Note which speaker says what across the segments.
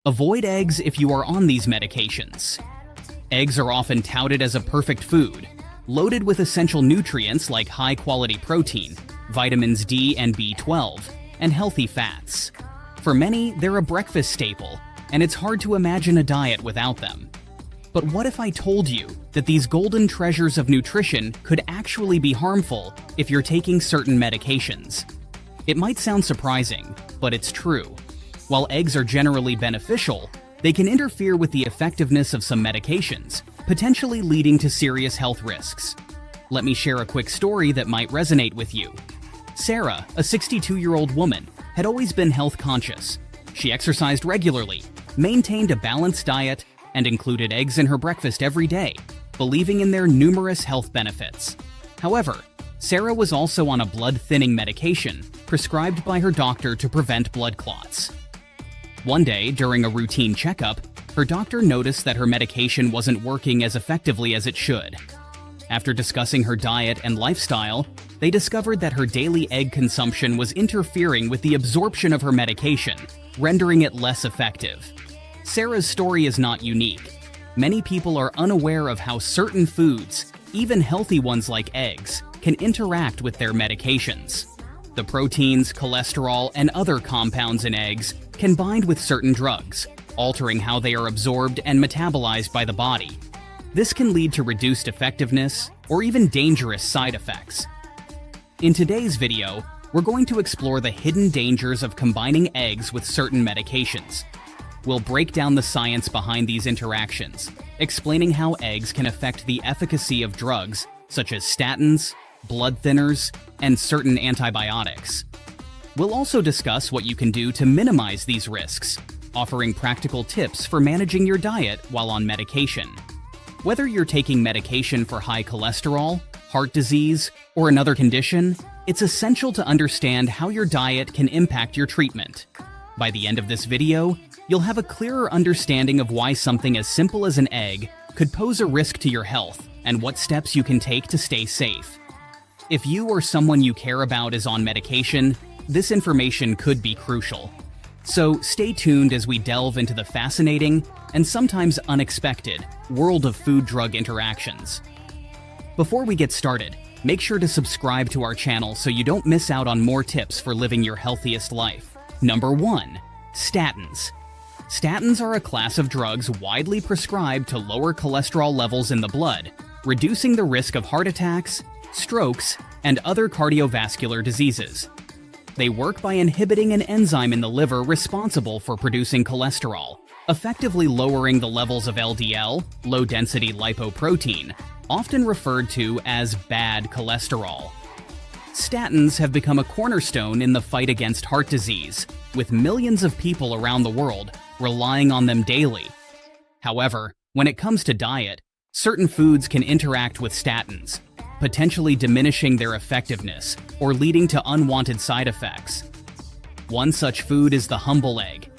Speaker 1: Avoid eggs if you are on these medications. Eggs are often touted as a perfect food, loaded with essential nutrients like high-quality protein, vitamins D and B12, and healthy fats. For many, they're a breakfast staple, and it's hard to imagine a diet without them. But what if I told you that these golden treasures of nutrition could actually be harmful if you're taking certain medications? It might sound surprising, but it's true. While eggs are generally beneficial, they can interfere with the effectiveness of some medications, potentially leading to serious health risks. Let me share a quick story that might resonate with you. Sarah, a 62-year-old woman, had always been health conscious. She exercised regularly, maintained a balanced diet, and included eggs in her breakfast every day, believing in their numerous health benefits. However, Sarah was also on a blood-thinning medication prescribed by her doctor to prevent blood clots. One day, during a routine checkup, her doctor noticed that her medication wasn't working as effectively as it should. After discussing her diet and lifestyle, they discovered that her daily egg consumption was interfering with the absorption of her medication, rendering it less effective. Sarah's story is not unique. Many people are unaware of how certain foods, even healthy ones like eggs, can interact with their medications. The proteins, cholesterol, and other compounds in eggs can bind with certain drugs, altering how they are absorbed and metabolized by the body. This can lead to reduced effectiveness or even dangerous side effects. In today's video, we're going to explore the hidden dangers of combining eggs with certain medications. We'll break down the science behind these interactions, explaining how eggs can affect the efficacy of drugs such as statins, blood thinners, and certain antibiotics. We'll also discuss what you can do to minimize these risks, offering practical tips for managing your diet while on medication. Whether you're taking medication for high cholesterol, heart disease, or another condition, it's essential to understand how your diet can impact your treatment. By the end of this video, you'll have a clearer understanding of why something as simple as an egg could pose a risk to your health and what steps you can take to stay safe. If you or someone you care about is on medication, this information could be crucial. So stay tuned as we delve into the fascinating and sometimes unexpected world of food-drug interactions. Before we get started, make sure to subscribe to our channel so you don't miss out on more tips for living your healthiest life. Number 1. Statins. Statins are a class of drugs widely prescribed to lower cholesterol levels in the blood, reducing the risk of heart attacks, strokes, and other cardiovascular diseases. They work by inhibiting an enzyme in the liver responsible for producing cholesterol, effectively lowering the levels of LDL, low-density lipoprotein, often referred to as bad cholesterol. Statins have become a cornerstone in the fight against heart disease, with millions of people around the world relying on them daily. However, when it comes to diet, certain foods can interact with statins, potentially diminishing their effectiveness or leading to unwanted side effects. One such food is the humble egg.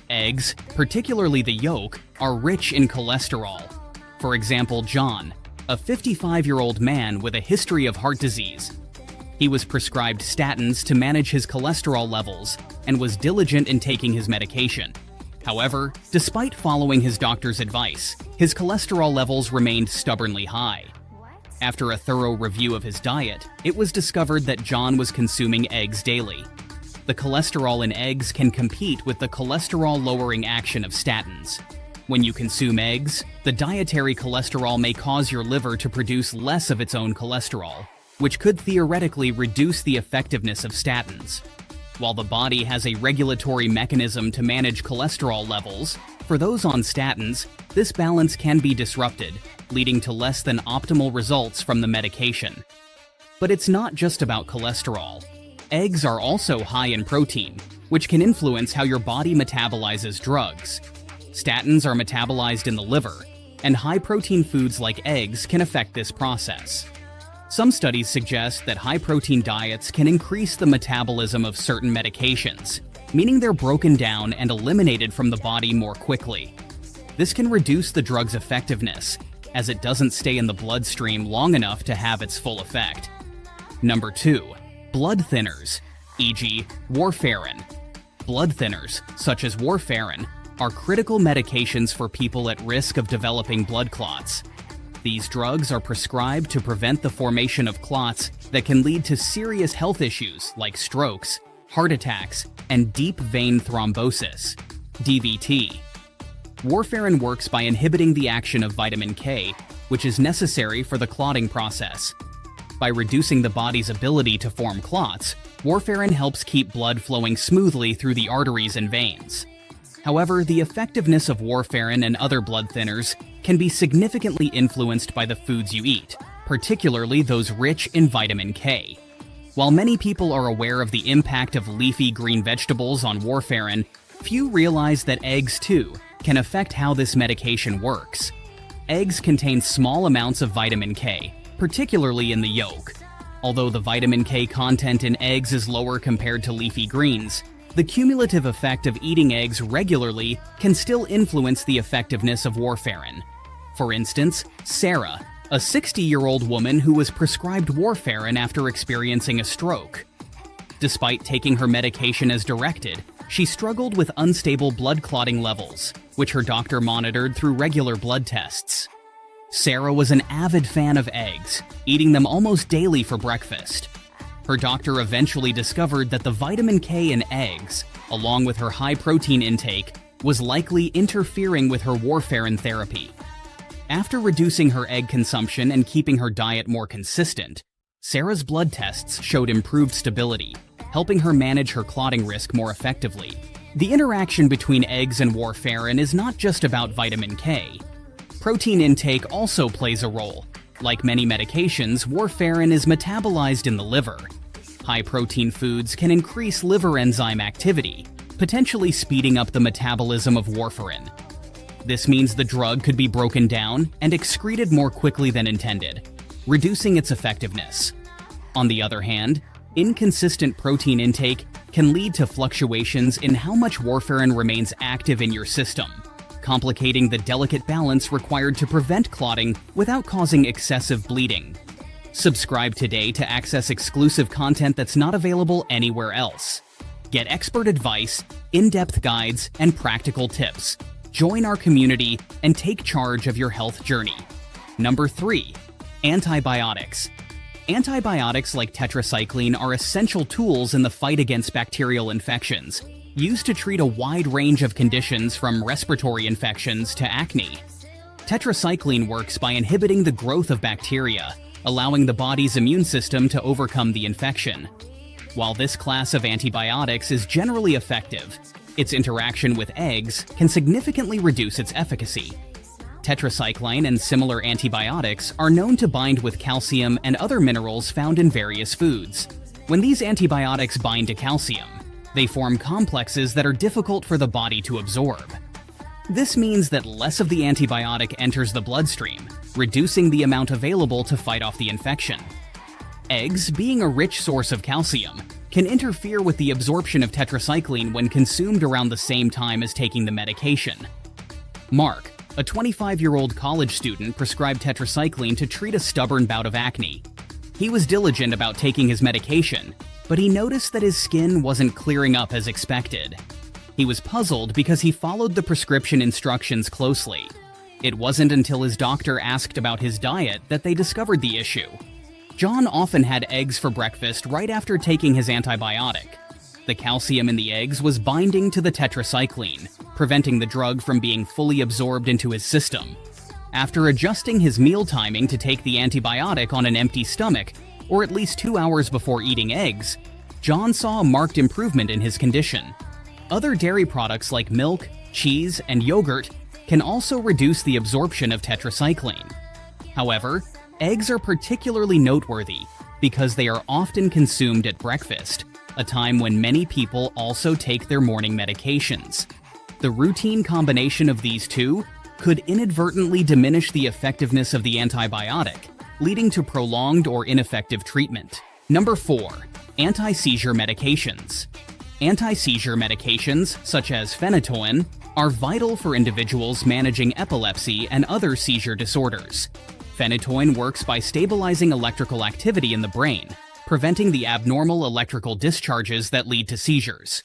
Speaker 1: Eggs, particularly the yolk, are rich in cholesterol. For example, John, a 55-year-old man with a history of heart disease. He was prescribed statins to manage his cholesterol levels and was diligent in taking his medication. However, despite following his doctor's advice, his cholesterol levels remained stubbornly high. After a thorough review of his diet, it was discovered that John was consuming eggs daily. The cholesterol in eggs can compete with the cholesterol-lowering action of statins. When you consume eggs, the dietary cholesterol may cause your liver to produce less of its own cholesterol, which could theoretically reduce the effectiveness of statins. While the body has a regulatory mechanism to manage cholesterol levels, for those on statins, this balance can be disrupted, leading to less than optimal results from the medication. But it's not just about cholesterol. Eggs are also high in protein, which can influence how your body metabolizes drugs. Statins are metabolized in the liver, and high-protein foods like eggs can affect this process. Some studies suggest that high-protein diets can increase the metabolism of certain medications, meaning they're broken down and eliminated from the body more quickly. This can reduce the drug's effectiveness, as it doesn't stay in the bloodstream long enough to have its full effect. Number 2. Blood thinners, e.g. warfarin. Blood thinners, such as warfarin, are critical medications for people at risk of developing blood clots. These drugs are prescribed to prevent the formation of clots that can lead to serious health issues like strokes, heart attacks, and deep vein thrombosis, DVT. Warfarin works by inhibiting the action of vitamin K, which is necessary for the clotting process. By reducing the body's ability to form clots, warfarin helps keep blood flowing smoothly through the arteries and veins. However, the effectiveness of warfarin and other blood thinners can be significantly influenced by the foods you eat, particularly those rich in vitamin K. While many people are aware of the impact of leafy green vegetables on warfarin, few realize that eggs, too, can affect how this medication works. Eggs contain small amounts of vitamin K, particularly in the yolk. Although the vitamin K content in eggs is lower compared to leafy greens, the cumulative effect of eating eggs regularly can still influence the effectiveness of warfarin. For instance, Sarah, a 60-year-old woman who was prescribed warfarin after experiencing a stroke. Despite taking her medication as directed, she struggled with unstable blood clotting levels, which her doctor monitored through regular blood tests. Sarah was an avid fan of eggs, eating them almost daily for breakfast. Her doctor eventually discovered that the vitamin K in eggs, along with her high protein intake, was likely interfering with her warfarin therapy. After reducing her egg consumption and keeping her diet more consistent, Sarah's blood tests showed improved stability, helping her manage her clotting risk more effectively. The interaction between eggs and warfarin is not just about vitamin K. Protein intake also plays a role. Like many medications, warfarin is metabolized in the liver. High-protein foods can increase liver enzyme activity, potentially speeding up the metabolism of warfarin. This means the drug could be broken down and excreted more quickly than intended, reducing its effectiveness. On the other hand, inconsistent protein intake can lead to fluctuations in how much warfarin remains active in your system, complicating the delicate balance required to prevent clotting without causing excessive bleeding. Subscribe today to access exclusive content that's not available anywhere else. Get expert advice, in-depth guides, and practical tips. Join our community and take charge of your health journey. Number 3. Antibiotics. Antibiotics like tetracycline are essential tools in the fight against bacterial infections, used to treat a wide range of conditions from respiratory infections to acne. Tetracycline works by inhibiting the growth of bacteria, allowing the body's immune system to overcome the infection. While this class of antibiotics is generally effective, its interaction with eggs can significantly reduce its efficacy. Tetracycline and similar antibiotics are known to bind with calcium and other minerals found in various foods. When these antibiotics bind to calcium, they form complexes that are difficult for the body to absorb. This means that less of the antibiotic enters the bloodstream, reducing the amount available to fight off the infection. Eggs, being a rich source of calcium, can interfere with the absorption of tetracycline when consumed around the same time as taking the medication. Mark, a 25-year-old college student, prescribed tetracycline to treat a stubborn bout of acne. He was diligent about taking his medication, but he noticed that his skin wasn't clearing up as expected. He was puzzled because he followed the prescription instructions closely. It wasn't until his doctor asked about his diet that they discovered the issue. John often had eggs for breakfast right after taking his antibiotic. The calcium in the eggs was binding to the tetracycline, preventing the drug from being fully absorbed into his system. After adjusting his meal timing to take the antibiotic on an empty stomach, or at least 2 hours before eating eggs, John saw a marked improvement in his condition. Other dairy products like milk, cheese, and yogurt can also reduce the absorption of tetracycline. However, eggs are particularly noteworthy because they are often consumed at breakfast, a time when many people also take their morning medications. The routine combination of these two could inadvertently diminish the effectiveness of the antibiotic, leading to prolonged or ineffective treatment. Number 4. Anti-seizure medications. Anti-seizure medications, such as phenytoin, are vital for individuals managing epilepsy and other seizure disorders. Phenytoin works by stabilizing electrical activity in the brain, preventing the abnormal electrical discharges that lead to seizures.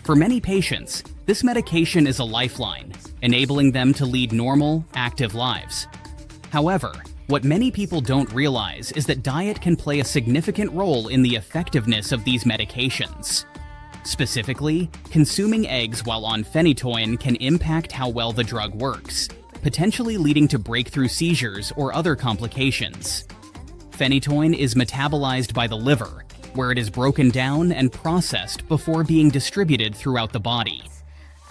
Speaker 1: For many patients, this medication is a lifeline, enabling them to lead normal, active lives. However, what many people don't realize is that diet can play a significant role in the effectiveness of these medications. Specifically, consuming eggs while on phenytoin can impact how well the drug works, potentially leading to breakthrough seizures or other complications. Phenytoin is metabolized by the liver, where it is broken down and processed before being distributed throughout the body.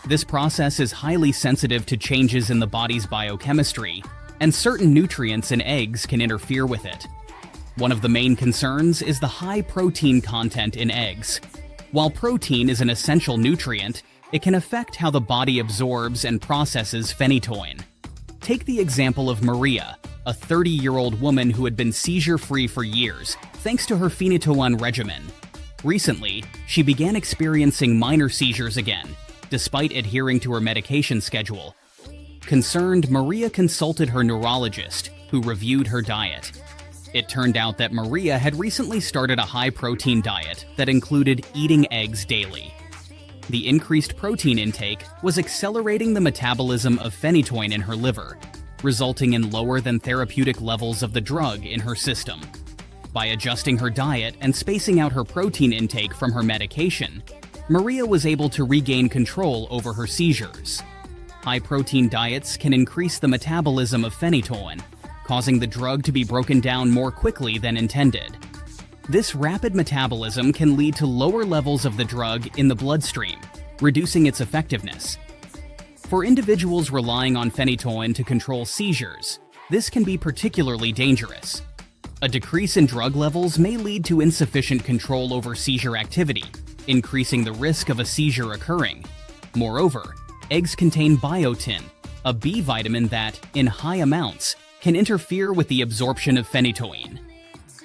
Speaker 1: This process is highly sensitive to changes in the body's biochemistry, and certain nutrients in eggs can interfere with it. One of the main concerns is the high protein content in eggs. While protein is an essential nutrient, it can affect how the body absorbs and processes phenytoin. Take the example of Maria, a 30-year-old woman who had been seizure-free for years thanks to her phenytoin regimen. Recently, she began experiencing minor seizures again, despite adhering to her medication schedule. Concerned, Maria consulted her neurologist, who reviewed her diet. It turned out that Maria had recently started a high-protein diet that included eating eggs daily. The increased protein intake was accelerating the metabolism of phenytoin in her liver, resulting in lower than therapeutic levels of the drug in her system. By adjusting her diet and spacing out her protein intake from her medication, Maria was able to regain control over her seizures. High-protein diets can increase the metabolism of phenytoin, causing the drug to be broken down more quickly than intended. This rapid metabolism can lead to lower levels of the drug in the bloodstream, reducing its effectiveness. For individuals relying on phenytoin to control seizures, this can be particularly dangerous. A decrease in drug levels may lead to insufficient control over seizure activity, increasing the risk of a seizure occurring. Moreover, eggs contain biotin, a B vitamin that, in high amounts, can interfere with the absorption of phenytoin.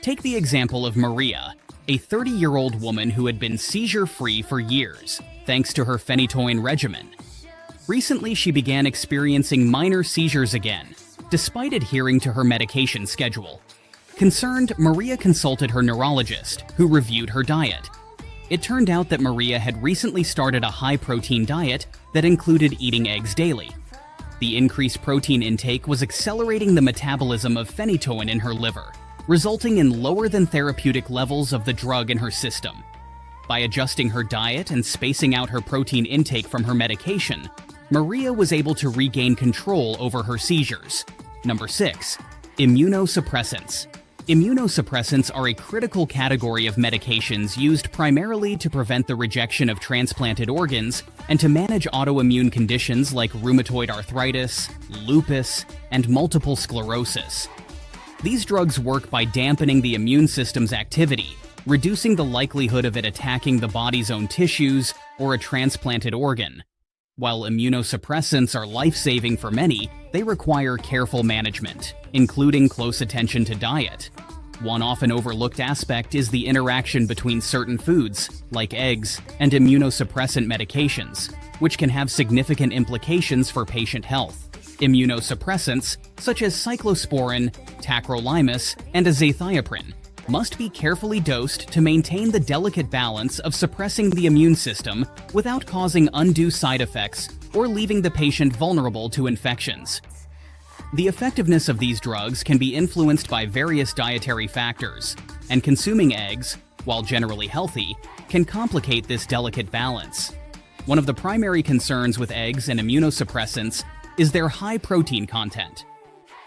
Speaker 1: Take the example of Maria, a 30-year-old woman who had been seizure-free for years, thanks to her phenytoin regimen. Recently, she began experiencing minor seizures again, despite adhering to her medication schedule. Concerned, Maria consulted her neurologist, who reviewed her diet. It turned out that Maria had recently started a high-protein diet that included eating eggs daily. The increased protein intake was accelerating the metabolism of phenytoin in her liver, resulting in lower than therapeutic levels of the drug in her system. By adjusting her diet and spacing out her protein intake from her medication, Maria was able to regain control over her seizures. Number 6. Immunosuppressants. Immunosuppressants are a critical category of medications used primarily to prevent the rejection of transplanted organs and to manage autoimmune conditions like rheumatoid arthritis, lupus, and multiple sclerosis. These drugs work by dampening the immune system's activity, reducing the likelihood of it attacking the body's own tissues or a transplanted organ. While immunosuppressants are life-saving for many, they require careful management, including close attention to diet. One often overlooked aspect is the interaction between certain foods, like eggs, and immunosuppressant medications, which can have significant implications for patient health. Immunosuppressants, such as cyclosporin, tacrolimus, and azathioprine, must be carefully dosed to maintain the delicate balance of suppressing the immune system without causing undue side effects or leaving the patient vulnerable to infections. The effectiveness of these drugs can be influenced by various dietary factors, and consuming eggs, while generally healthy, can complicate this delicate balance. One of the primary concerns with eggs and immunosuppressants is their high protein content.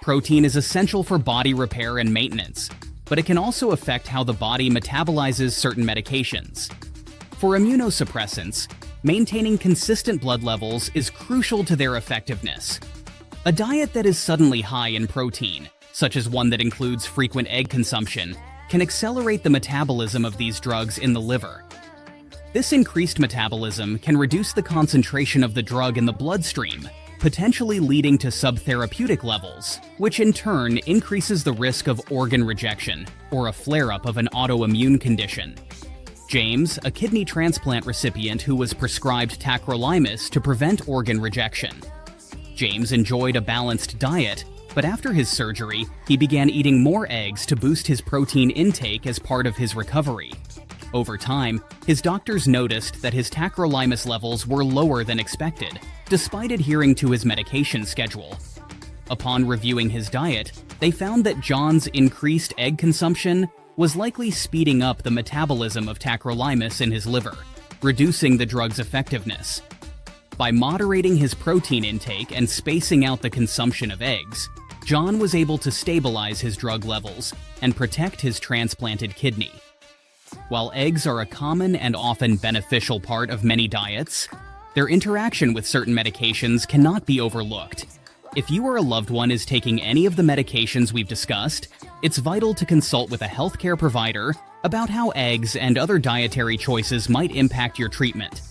Speaker 1: Protein is essential for body repair and maintenance, but it can also affect how the body metabolizes certain medications. For immunosuppressants, maintaining consistent blood levels is crucial to their effectiveness. A diet that is suddenly high in protein, such as one that includes frequent egg consumption, can accelerate the metabolism of these drugs in the liver. This increased metabolism can reduce the concentration of the drug in the bloodstream, potentially leading to subtherapeutic levels, which in turn increases the risk of organ rejection or a flare-up of an autoimmune condition. James, a kidney transplant recipient who was prescribed tacrolimus to prevent organ rejection. James enjoyed a balanced diet, but after his surgery, he began eating more eggs to boost his protein intake as part of his recovery. Over time, his doctors noticed that his tacrolimus levels were lower than expected, despite adhering to his medication schedule. Upon reviewing his diet, they found that John's increased egg consumption was likely speeding up the metabolism of tacrolimus in his liver, reducing the drug's effectiveness. By moderating his protein intake and spacing out the consumption of eggs, John was able to stabilize his drug levels and protect his transplanted kidney. While eggs are a common and often beneficial part of many diets, their interaction with certain medications cannot be overlooked. If you or a loved one is taking any of the medications we've discussed, it's vital to consult with a healthcare provider about how eggs and other dietary choices might impact your treatment.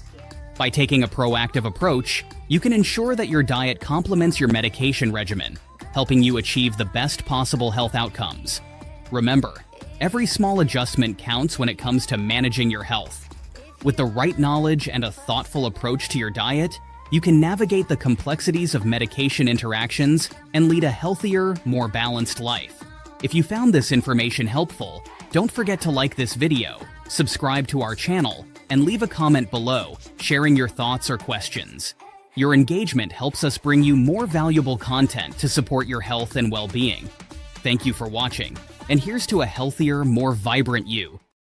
Speaker 1: By taking a proactive approach, you can ensure that your diet complements your medication regimen, helping you achieve the best possible health outcomes. Remember, every small adjustment counts when it comes to managing your health. With the right knowledge and a thoughtful approach to your diet, you can navigate the complexities of medication interactions and lead a healthier, more balanced life. If you found this information helpful, don't forget to like this video, subscribe to our channel, and leave a comment below, sharing your thoughts or questions. Your engagement helps us bring you more valuable content to support your health and well-being. Thank you for watching, and here's to a healthier, more vibrant you.